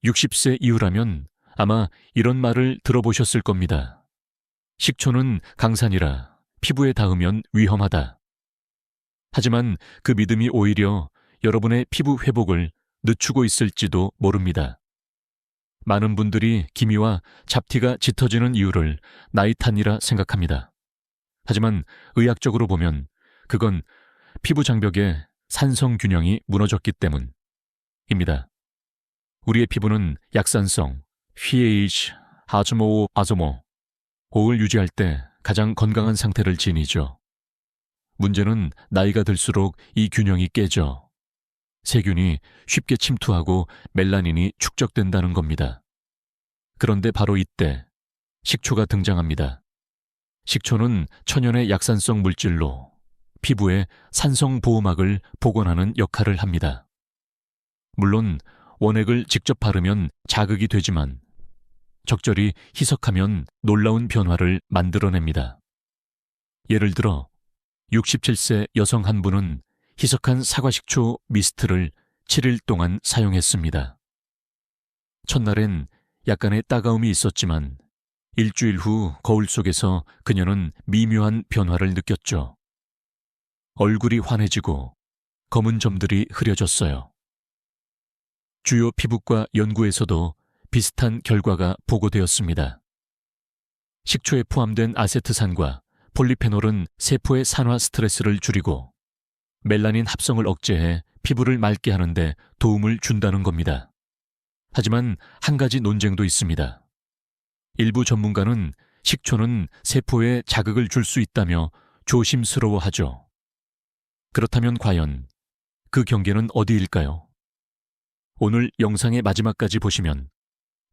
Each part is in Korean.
60세 이후라면 아마 이런 말을 들어보셨을 겁니다. 식초는 강산이라 피부에 닿으면 위험하다. 하지만 그 믿음이 오히려 여러분의 피부 회복을 늦추고 있을지도 모릅니다. 많은 분들이 기미와 잡티가 짙어지는 이유를 나이 탓이라 생각합니다. 하지만 의학적으로 보면 그건 피부 장벽의 산성 균형이 무너졌기 때문입니다. 우리의 피부는 약산성, pH, H2O, O를 유지할 때 가장 건강한 상태를 지니죠. 문제는 나이가 들수록 이 균형이 깨져 세균이 쉽게 침투하고 멜라닌이 축적된다는 겁니다. 그런데 바로 이때 식초가 등장합니다. 식초는 천연의 약산성 물질로 피부의 산성 보호막을 복원하는 역할을 합니다. 물론 원액을 직접 바르면 자극이 되지만 적절히 희석하면 놀라운 변화를 만들어냅니다. 예를 들어 67세 여성 한 분은 희석한 사과식초 미스트를 7일 동안 사용했습니다. 첫날엔 약간의 따가움이 있었지만 일주일 후 거울 속에서 그녀는 미묘한 변화를 느꼈죠. 얼굴이 환해지고 검은 점들이 흐려졌어요. 주요 피부과 연구에서도 비슷한 결과가 보고되었습니다. 식초에 포함된 아세트산과 폴리페놀은 세포의 산화 스트레스를 줄이고 멜라닌 합성을 억제해 피부를 맑게 하는데 도움을 준다는 겁니다. 하지만 한 가지 논쟁도 있습니다. 일부 전문가는 식초는 세포에 자극을 줄 수 있다며 조심스러워하죠. 그렇다면 과연 그 경계는 어디일까요? 오늘 영상의 마지막까지 보시면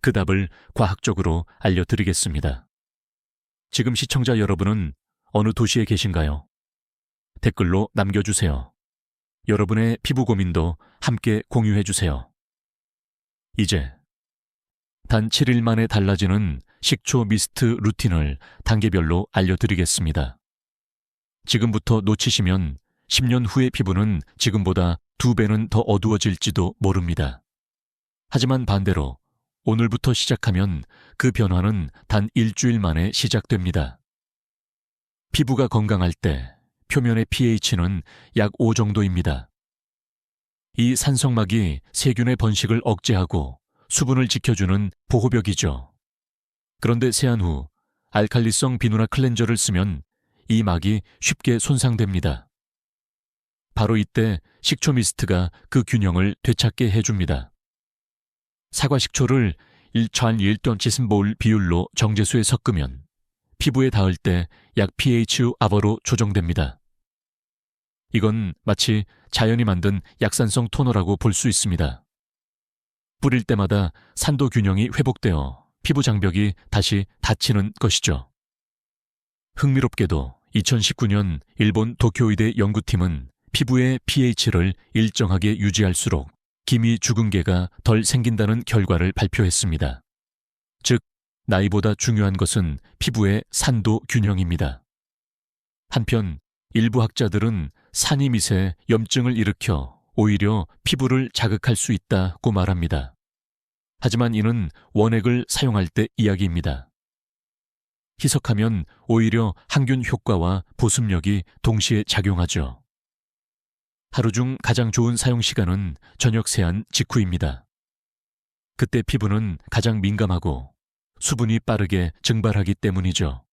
그 답을 과학적으로 알려드리겠습니다. 지금 시청자 여러분은 어느 도시에 계신가요? 댓글로 남겨주세요. 여러분의 피부 고민도 함께 공유해주세요. 이제 단 7일 만에 달라지는 식초 미스트 루틴을 단계별로 알려드리겠습니다. 지금부터 놓치시면 10년 후의 피부는 지금보다 2배는 더 어두워질지도 모릅니다. 하지만 반대로 오늘부터 시작하면 그 변화는 단 일주일 만에 시작됩니다. 피부가 건강할 때 표면의 pH는 약 5 정도입니다. 이 산성막이 세균의 번식을 억제하고 수분을 지켜주는 보호벽이죠. 그런데 세안 후 알칼리성 비누나 클렌저를 쓰면 이 막이 쉽게 손상됩니다. 바로 이때 식초 미스트가 그 균형을 되찾게 해줍니다. 사과 식초를 1:1.7 비율로 정제수에 섞으면 피부에 닿을 때 약 pH 아버로 조정됩니다. 이건 마치 자연이 만든 약산성 토너라고 볼 수 있습니다. 뿌릴 때마다 산도 균형이 회복되어 피부 장벽이 다시 닫히는 것이죠. 흥미롭게도 2019년 일본 도쿄의대 연구팀은 피부의 pH를 일정하게 유지할수록 기미 주근깨가 덜 생긴다는 결과를 발표했습니다. 즉, 나이보다 중요한 것은 피부의 산도 균형입니다. 한편 일부 학자들은 산이 밑에 염증을 일으켜 오히려 피부를 자극할 수 있다고 말합니다. 하지만 이는 원액을 사용할 때 이야기입니다. 희석하면 오히려 항균 효과와 보습력이 동시에 작용하죠. 하루 중 가장 좋은 사용 시간은 저녁 세안 직후입니다. 그때 피부는 가장 민감하고 수분이 빠르게 증발하기 때문이죠.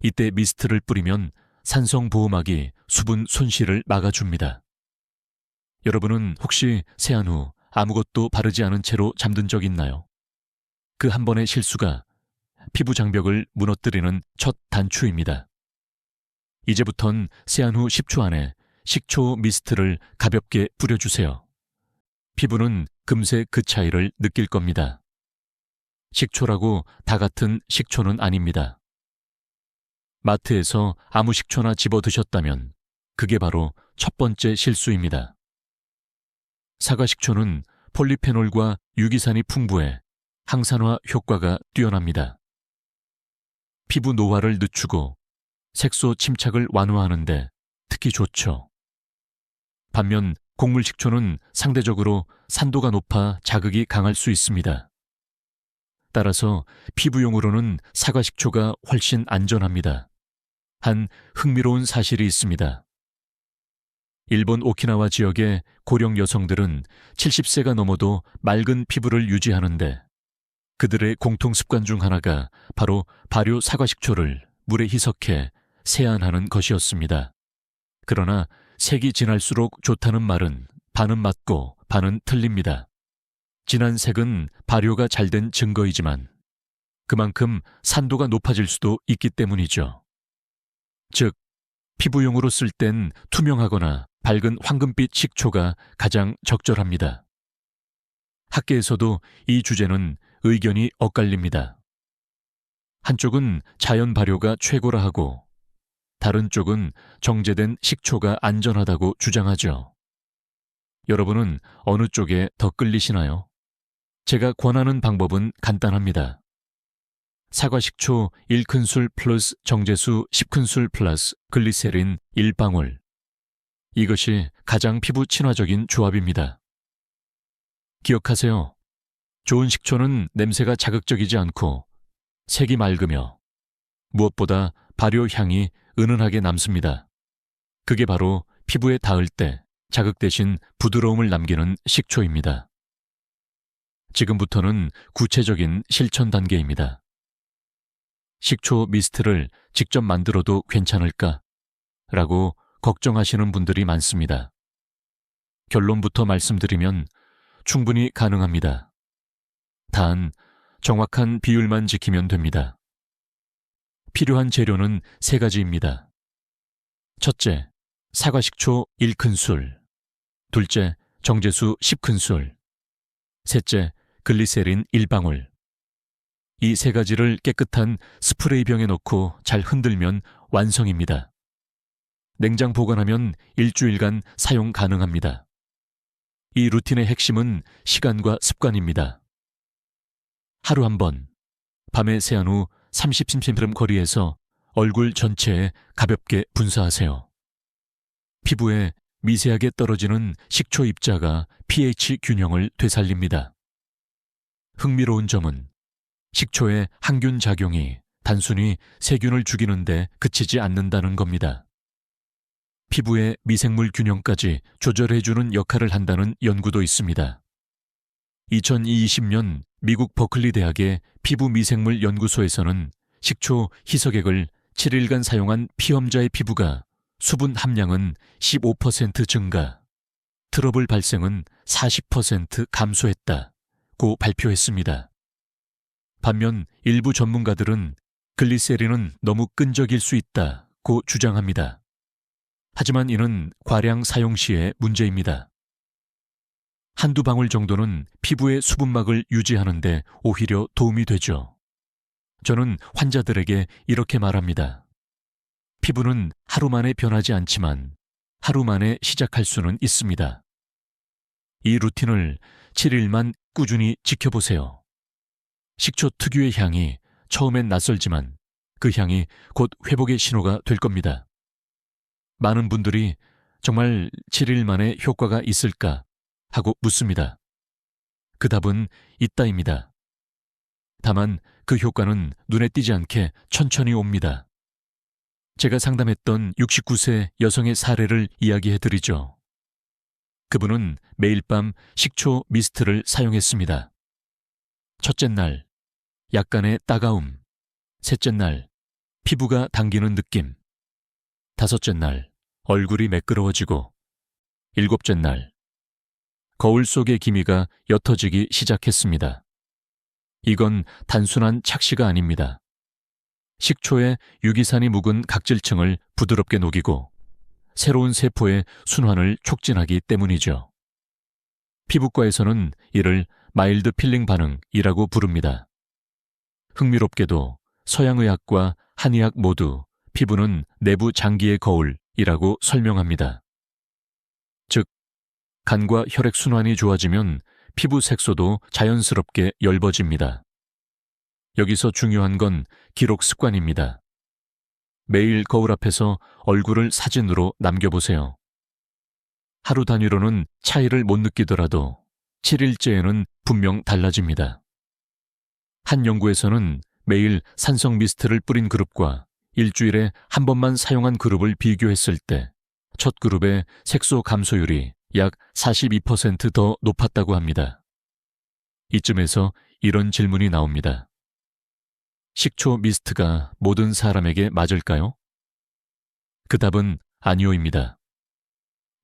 이때 미스트를 뿌리면 산성 보호막이 수분 손실을 막아줍니다. 여러분은 혹시 세안 후 아무것도 바르지 않은 채로 잠든 적 있나요? 그 한 번의 실수가 피부 장벽을 무너뜨리는 첫 단추입니다. 이제부턴 세안 후 10초 안에 식초 미스트를 가볍게 뿌려주세요. 피부는 금세 그 차이를 느낄 겁니다. 식초라고 다 같은 식초는 아닙니다. 마트에서 아무 식초나 집어 드셨다면 그게 바로 첫 번째 실수입니다. 사과 식초는 폴리페놀과 유기산이 풍부해 항산화 효과가 뛰어납니다. 피부 노화를 늦추고 색소 침착을 완화하는데 특히 좋죠. 반면 곡물 식초는 상대적으로 산도가 높아 자극이 강할 수 있습니다. 따라서 피부용으로는 사과 식초가 훨씬 안전합니다. 한 흥미로운 사실이 있습니다. 일본 오키나와 지역의 고령 여성들은 70세가 넘어도 맑은 피부를 유지하는데 그들의 공통 습관 중 하나가 바로 발효 사과 식초를 물에 희석해 세안하는 것이었습니다. 그러나 색이 진할수록 좋다는 말은 반은 맞고 반은 틀립니다. 진한 색은 발효가 잘 된 증거이지만 그만큼 산도가 높아질 수도 있기 때문이죠. 즉, 피부용으로 쓸 땐 투명하거나 밝은 황금빛 식초가 가장 적절합니다. 학계에서도 이 주제는 의견이 엇갈립니다. 한쪽은 자연 발효가 최고라 하고 다른 쪽은 정제된 식초가 안전하다고 주장하죠. 여러분은 어느 쪽에 더 끌리시나요? 제가 권하는 방법은 간단합니다. 사과 식초 1큰술 플러스 정제수 10큰술 플러스 글리세린 1방울. 이것이 가장 피부 친화적인 조합입니다. 기억하세요. 좋은 식초는 냄새가 자극적이지 않고 색이 맑으며 무엇보다 발효 향이 은은하게 남습니다. 그게 바로 피부에 닿을 때 자극 대신 부드러움을 남기는 식초입니다. 지금부터는 구체적인 실천 단계입니다. 식초 미스트를 직접 만들어도 괜찮을까? 라고 걱정하시는 분들이 많습니다. 결론부터 말씀드리면 충분히 가능합니다. 단, 정확한 비율만 지키면 됩니다. 필요한 재료는 3가지입니다. 첫째, 사과식초 1큰술. 둘째, 정제수 10큰술. 셋째, 글리세린 1방울. 이 3가지를 깨끗한 스프레이병에 넣고 잘 흔들면 완성입니다. 냉장 보관하면 일주일간 사용 가능합니다. 이 루틴의 핵심은 시간과 습관입니다. 하루 한 번, 밤에 세안 후 30cm 거리에서 얼굴 전체에 가볍게 분사하세요. 피부에 미세하게 떨어지는 식초 입자가 pH 균형을 되살립니다. 흥미로운 점은 식초의 항균 작용이 단순히 세균을 죽이는데 그치지 않는다는 겁니다. 피부의 미생물 균형까지 조절해주는 역할을 한다는 연구도 있습니다. 2020년 미국 버클리 대학의 피부 미생물 연구소에서는 식초 희석액을 7일간 사용한 피험자의 피부가 수분 함량은 15% 증가, 트러블 발생은 40% 감소했다고 발표했습니다. 반면 일부 전문가들은 글리세린은 너무 끈적일 수 있다고 주장합니다. 하지만 이는 과량 사용 시의 문제입니다. 한두 방울 정도는 피부의 수분막을 유지하는데 오히려 도움이 되죠. 저는 환자들에게 이렇게 말합니다. 피부는 하루 만에 변하지 않지만 하루 만에 시작할 수는 있습니다. 이 루틴을 7일만 꾸준히 지켜보세요. 식초 특유의 향이 처음엔 낯설지만 그 향이 곧 회복의 신호가 될 겁니다. 많은 분들이 정말 7일 만에 효과가 있을까 하고 묻습니다. 그 답은 있다입니다. 다만 그 효과는 눈에 띄지 않게 천천히 옵니다. 제가 상담했던 69세 여성의 사례를 이야기해드리죠. 그분은 매일 밤 식초 미스트를 사용했습니다. 첫째 날, 약간의 따가움. 셋째 날, 피부가 당기는 느낌. 다섯째 날, 얼굴이 매끄러워지고. 일곱째 날, 거울 속의 기미가 옅어지기 시작했습니다. 이건 단순한 착시가 아닙니다. 식초에 유기산이 묵은 각질층을 부드럽게 녹이고 새로운 세포의 순환을 촉진하기 때문이죠. 피부과에서는 이를 마일드 필링 반응이라고 부릅니다. 흥미롭게도 서양의학과 한의학 모두 피부는 내부 장기의 거울이라고 설명합니다. 즉, 간과 혈액 순환이 좋아지면 피부 색소도 자연스럽게 엷어집니다. 여기서 중요한 건 기록 습관입니다. 매일 거울 앞에서 얼굴을 사진으로 남겨보세요. 하루 단위로는 차이를 못 느끼더라도 7일째에는 분명 달라집니다. 한 연구에서는 매일 산성 미스트를 뿌린 그룹과 일주일에 한 번만 사용한 그룹을 비교했을 때 첫 그룹의 색소 감소율이 약 42% 더 높았다고 합니다. 이쯤에서 이런 질문이 나옵니다. 식초 미스트가 모든 사람에게 맞을까요? 그 답은 아니오입니다.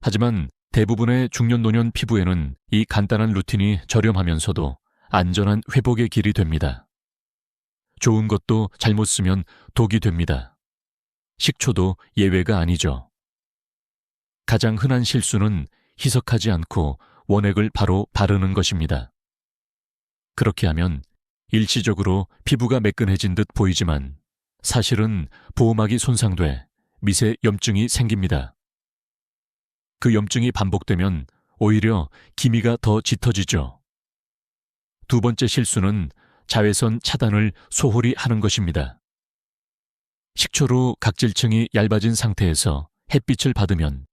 하지만 대부분의 중년 노년 피부에는 이 간단한 루틴이 저렴하면서도 안전한 회복의 길이 됩니다. 좋은 것도 잘못 쓰면 독이 됩니다. 식초도 예외가 아니죠. 가장 흔한 실수는 희석하지 않고 원액을 바로 바르는 것입니다. 그렇게 하면 일시적으로 피부가 매끈해진 듯 보이지만 사실은 보호막이 손상돼 미세 염증이 생깁니다. 그 염증이 반복되면 오히려 기미가 더 짙어지죠. 두 번째 실수는 자외선 차단을 소홀히 하는 것입니다. 식초로 각질층이 얇아진 상태에서 햇빛을 받으면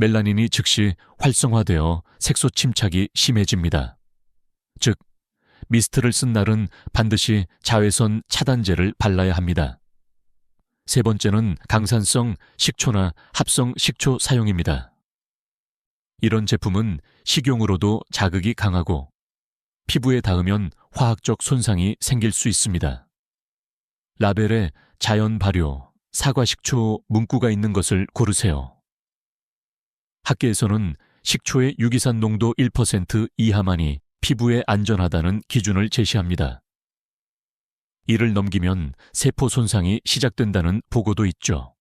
멜라닌이 즉시 활성화되어 색소 침착이 심해집니다. 즉, 미스트를 쓴 날은 반드시 자외선 차단제를 발라야 합니다. 세 번째는 강산성 식초나 합성 식초 사용입니다. 이런 제품은 식용으로도 자극이 강하고 피부에 닿으면 화학적 손상이 생길 수 있습니다. 라벨에 자연 발효, 사과식초 문구가 있는 것을 고르세요. 학계에서는 식초의 유기산 농도 1% 이하만이 피부에 안전하다는 기준을 제시합니다. 이를 넘기면 세포 손상이 시작된다는 보고도 있죠.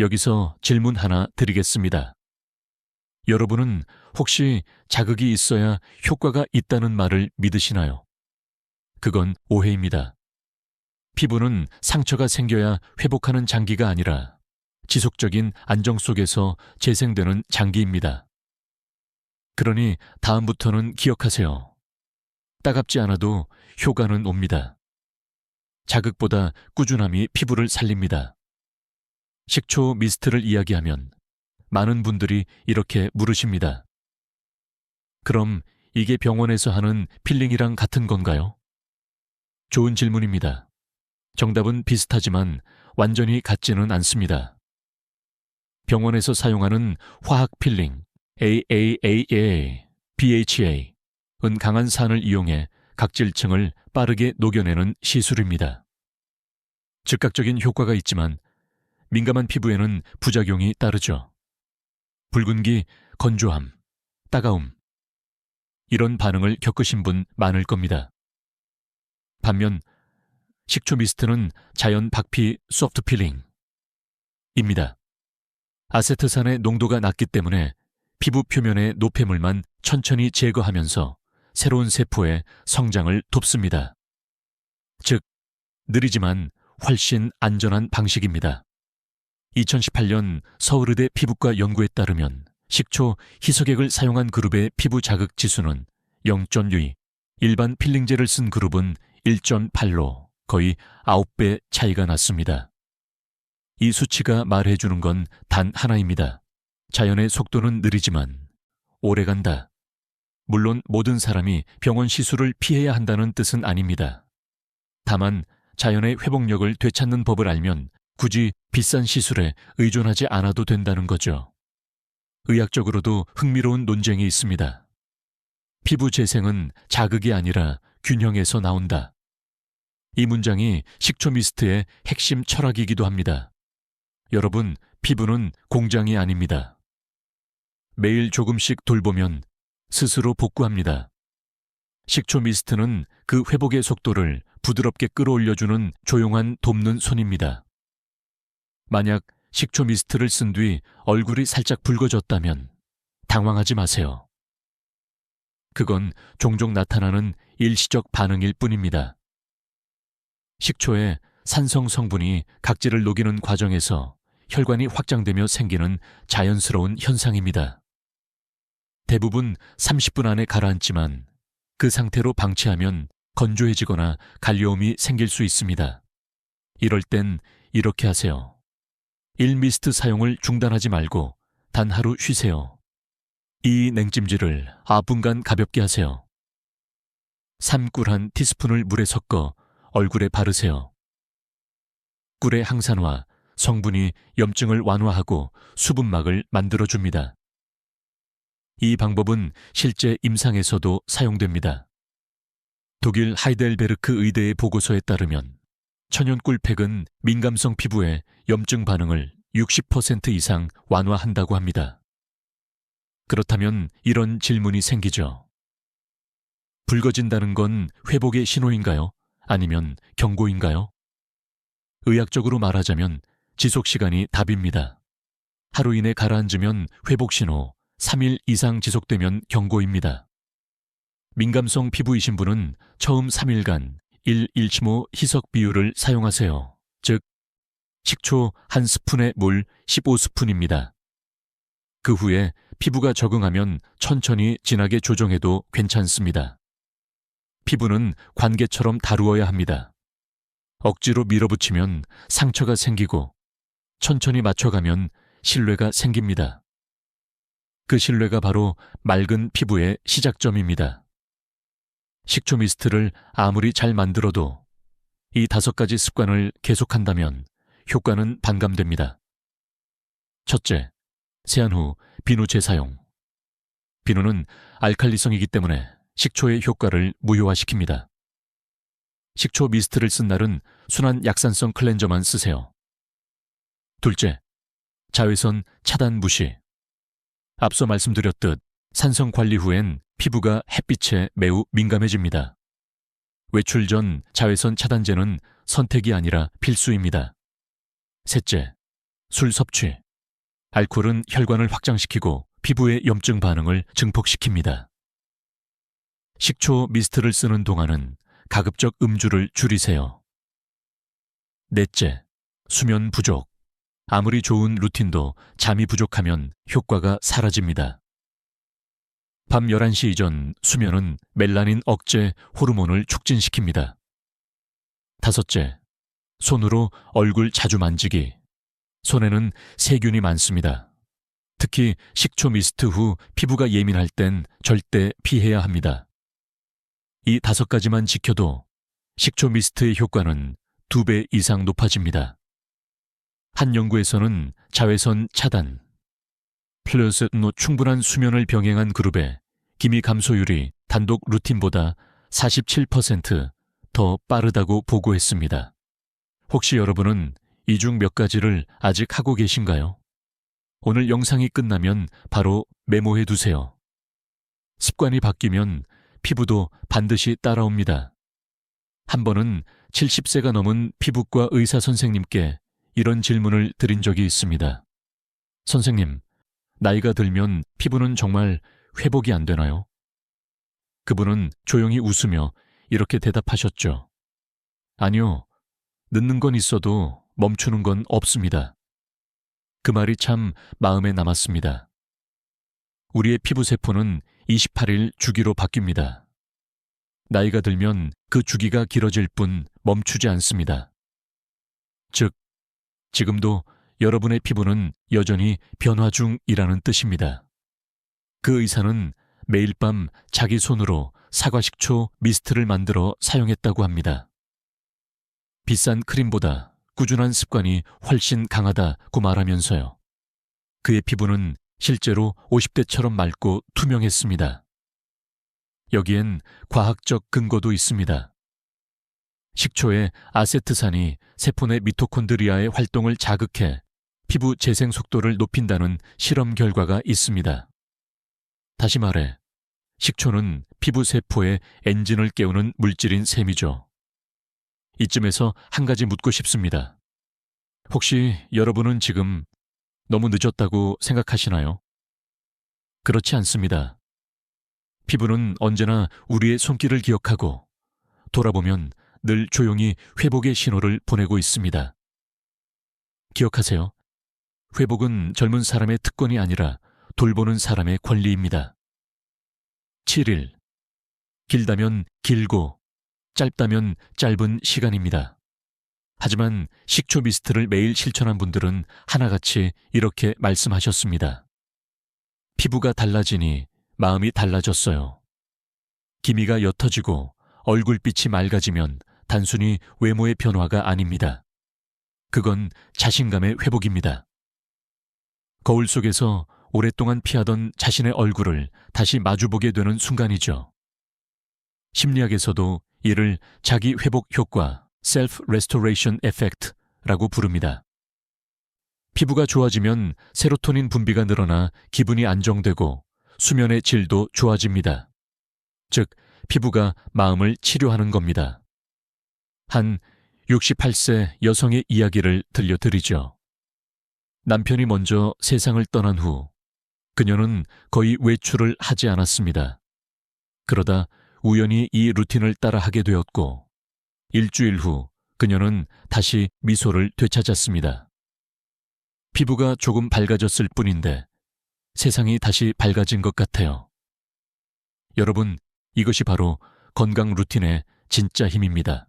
여기서 질문 하나 드리겠습니다. 여러분은 혹시 자극이 있어야 효과가 있다는 말을 믿으시나요? 그건 오해입니다. 피부는 상처가 생겨야 회복하는 장기가 아니라 지속적인 안정 속에서 재생되는 장기입니다. 그러니 다음부터는 기억하세요. 따갑지 않아도 효과는 옵니다. 자극보다 꾸준함이 피부를 살립니다. 식초 미스트를 이야기하면 많은 분들이 이렇게 물으십니다. 그럼 이게 병원에서 하는 필링이랑 같은 건가요? 좋은 질문입니다. 정답은 비슷하지만 완전히 같지는 않습니다. 병원에서 사용하는 화학 필링 AAAA, BHA은 강한 산을 이용해 각질층을 빠르게 녹여내는 시술입니다. 즉각적인 효과가 있지만 민감한 피부에는 부작용이 따르죠. 붉은기, 건조함, 따가움. 이런 반응을 겪으신 분 많을 겁니다. 반면 식초 미스트는 자연 박피 소프트 필링입니다. 아세트산의 농도가 낮기 때문에 피부 표면의 노폐물만 천천히 제거하면서 새로운 세포의 성장을 돕습니다. 즉, 느리지만 훨씬 안전한 방식입니다. 2018년 서울의대 피부과 연구에 따르면 식초 희석액을 사용한 그룹의 피부 자극 지수는 0.2, 일반 필링제를 쓴 그룹은 1.8로 거의 9배 차이가 났습니다. 이 수치가 말해주는 건 단 하나입니다. 자연의 속도는 느리지만 오래간다. 물론 모든 사람이 병원 시술을 피해야 한다는 뜻은 아닙니다. 다만 자연의 회복력을 되찾는 법을 알면 굳이 비싼 시술에 의존하지 않아도 된다는 거죠. 의학적으로도 흥미로운 논쟁이 있습니다. 피부 재생은 자극이 아니라 균형에서 나온다. 이 문장이 식초 미스트의 핵심 철학이기도 합니다. 여러분, 피부는 공장이 아닙니다. 매일 조금씩 돌보면 스스로 복구합니다. 식초 미스트는 그 회복의 속도를 부드럽게 끌어올려주는 조용한 돕는 손입니다. 만약 식초 미스트를 쓴 뒤 얼굴이 살짝 붉어졌다면 당황하지 마세요. 그건 종종 나타나는 일시적 반응일 뿐입니다. 식초의 산성 성분이 각질을 녹이는 과정에서 혈관이 확장되며 생기는 자연스러운 현상입니다. 대부분 30분 안에 가라앉지만 그 상태로 방치하면 건조해지거나 갈려움이 생길 수 있습니다. 이럴 땐 이렇게 하세요. 1미스트 사용을 중단하지 말고 단 하루 쉬세요. 이 냉찜질을 9분간 가볍게 하세요. 삼꿀 한 티스푼을 물에 섞어 얼굴에 바르세요. 꿀의 항산화, 성분이 염증을 완화하고 수분막을 만들어줍니다. 이 방법은 실제 임상에서도 사용됩니다. 독일 하이델베르크 의대의 보고서에 따르면 천연꿀팩은 민감성 피부의 염증 반응을 60% 이상 완화한다고 합니다. 그렇다면 이런 질문이 생기죠. 붉어진다는 건 회복의 신호인가요? 아니면 경고인가요? 의학적으로 말하자면 지속시간이 답입니다. 하루 이내 가라앉으면 회복 신호, 3일 이상 지속되면 경고입니다. 민감성 피부이신 분은 처음 3일간 1:1.5 희석 비율을 사용하세요. 즉, 식초 1스푼에 물 15스푼입니다. 그 후에 피부가 적응하면 천천히 진하게 조정해도 괜찮습니다. 피부는 관계처럼 다루어야 합니다. 억지로 밀어붙이면 상처가 생기고 천천히 맞춰가면 신뢰가 생깁니다. 그 신뢰가 바로 맑은 피부의 시작점입니다. 식초 미스트를 아무리 잘 만들어도 이 5가지 습관을 계속한다면 효과는 반감됩니다. 첫째, 세안 후 비누 재사용. 비누는 알칼리성이기 때문에 식초의 효과를 무효화시킵니다. 식초 미스트를 쓴 날은 순한 약산성 클렌저만 쓰세요. 둘째, 자외선 차단 무시. 앞서 말씀드렸듯 산성 관리 후엔 피부가 햇빛에 매우 민감해집니다. 외출 전 자외선 차단제는 선택이 아니라 필수입니다. 셋째, 술 섭취. 알코올은 혈관을 확장시키고 피부의 염증 반응을 증폭시킵니다. 식초 미스트를 쓰는 동안은 가급적 음주를 줄이세요. 넷째, 수면 부족. 아무리 좋은 루틴도 잠이 부족하면 효과가 사라집니다. 밤 11시 이전 수면은 멜라닌 억제 호르몬을 촉진시킵니다. 다섯째, 손으로 얼굴 자주 만지기. 손에는 세균이 많습니다. 특히 식초 미스트 후 피부가 예민할 땐 절대 피해야 합니다. 이 5가지만 지켜도 식초 미스트의 효과는 2배 이상 높아집니다. 한 연구에서는 자외선 차단, 플러스 충분한 수면을 병행한 그룹의 기미 감소율이 단독 루틴보다 47% 빠르다고 보고했습니다. 혹시 여러분은 이 중 몇 가지를 아직 하고 계신가요? 오늘 영상이 끝나면 바로 메모해 두세요. 습관이 바뀌면 피부도 반드시 따라옵니다. 한 번은 70세가 넘은 피부과 의사 선생님께 이런 질문을 드린 적이 있습니다. 선생님, 나이가 들면 피부는 정말 회복이 안 되나요? 그분은 조용히 웃으며 이렇게 대답하셨죠. 아니요, 늦는 건 있어도 멈추는 건 없습니다. 그 말이 참 마음에 남았습니다. 우리의 피부세포는 28일 주기로 바뀝니다. 나이가 들면 그 주기가 길어질 뿐 멈추지 않습니다. 즉, 지금도 여러분의 피부는 여전히 변화 중이라는 뜻입니다. 그 의사는 매일 밤 자기 손으로 사과식초 미스트를 만들어 사용했다고 합니다. 비싼 크림보다 꾸준한 습관이 훨씬 강하다고 말하면서요. 그의 피부는 실제로 50대처럼 맑고 투명했습니다. 여기엔 과학적 근거도 있습니다. 식초의 아세트산이 세포 내 미토콘드리아의 활동을 자극해 피부 재생 속도를 높인다는 실험 결과가 있습니다. 다시 말해, 식초는 피부 세포의 엔진을 깨우는 물질인 셈이죠. 이쯤에서 한 가지 묻고 싶습니다. 혹시 여러분은 지금 너무 늦었다고 생각하시나요? 그렇지 않습니다. 피부는 언제나 우리의 손길을 기억하고 돌아보면 늘 조용히 회복의 신호를 보내고 있습니다. 기억하세요. 회복은 젊은 사람의 특권이 아니라 돌보는 사람의 권리입니다. 7일. 길다면 길고 짧다면 짧은 시간입니다. 하지만 식초 미스트를 매일 실천한 분들은 하나같이 이렇게 말씀하셨습니다. 피부가 달라지니 마음이 달라졌어요. 기미가 옅어지고 얼굴빛이 맑아지면 단순히 외모의 변화가 아닙니다. 그건 자신감의 회복입니다. 거울 속에서 오랫동안 피하던 자신의 얼굴을 다시 마주보게 되는 순간이죠. 심리학에서도 이를 자기 회복 효과, Self Restoration Effect라고 부릅니다. 피부가 좋아지면 세로토닌 분비가 늘어나 기분이 안정되고 수면의 질도 좋아집니다. 즉, 피부가 마음을 치료하는 겁니다. 한 68세 여성의 이야기를 들려드리죠. 남편이 먼저 세상을 떠난 후 그녀는 거의 외출을 하지 않았습니다. 그러다 우연히 이 루틴을 따라 하게 되었고 일주일 후 그녀는 다시 미소를 되찾았습니다. 피부가 조금 밝아졌을 뿐인데 세상이 다시 밝아진 것 같아요. 여러분, 이것이 바로 건강 루틴의 진짜 힘입니다.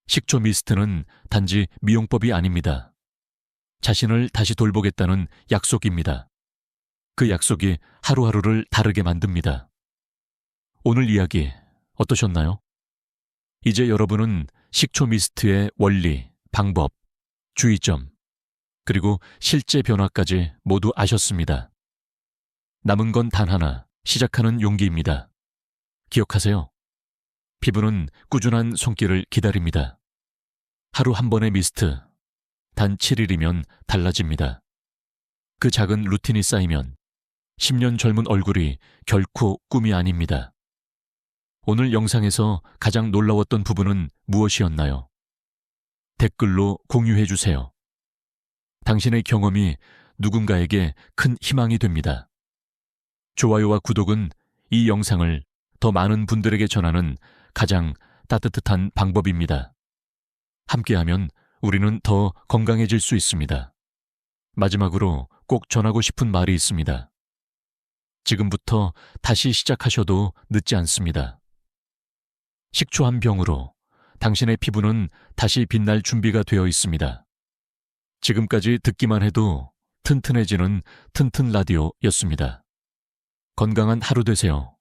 식초 미스트는 단지 미용법이 아닙니다. 자신을 다시 돌보겠다는 약속입니다. 그 약속이 하루하루를 다르게 만듭니다. 오늘 이야기 어떠셨나요? 이제 여러분은 식초 미스트의 원리, 방법, 주의점, 그리고 실제 변화까지 모두 아셨습니다. 남은 건 단 하나, 시작하는 용기입니다. 기억하세요. 피부는 꾸준한 손길을 기다립니다. 하루 한 번의 미스트, 단 7일이면 달라집니다. 그 작은 루틴이 쌓이면 10년 젊은 얼굴이 결코 꿈이 아닙니다. 오늘 영상에서 가장 놀라웠던 부분은 무엇이었나요? 댓글로 공유해 주세요. 당신의 경험이 누군가에게 큰 희망이 됩니다. 좋아요와 구독은 이 영상을 더 많은 분들에게 전하는 가장 따뜻한 방법입니다. 함께하면 우리는 더 건강해질 수 있습니다. 마지막으로 꼭 전하고 싶은 말이 있습니다. 지금부터 다시 시작하셔도 늦지 않습니다. 식초 한 병으로 당신의 피부는 다시 빛날 준비가 되어 있습니다. 지금까지 듣기만 해도 튼튼해지는 튼튼 라디오였습니다. 건강한 하루 되세요.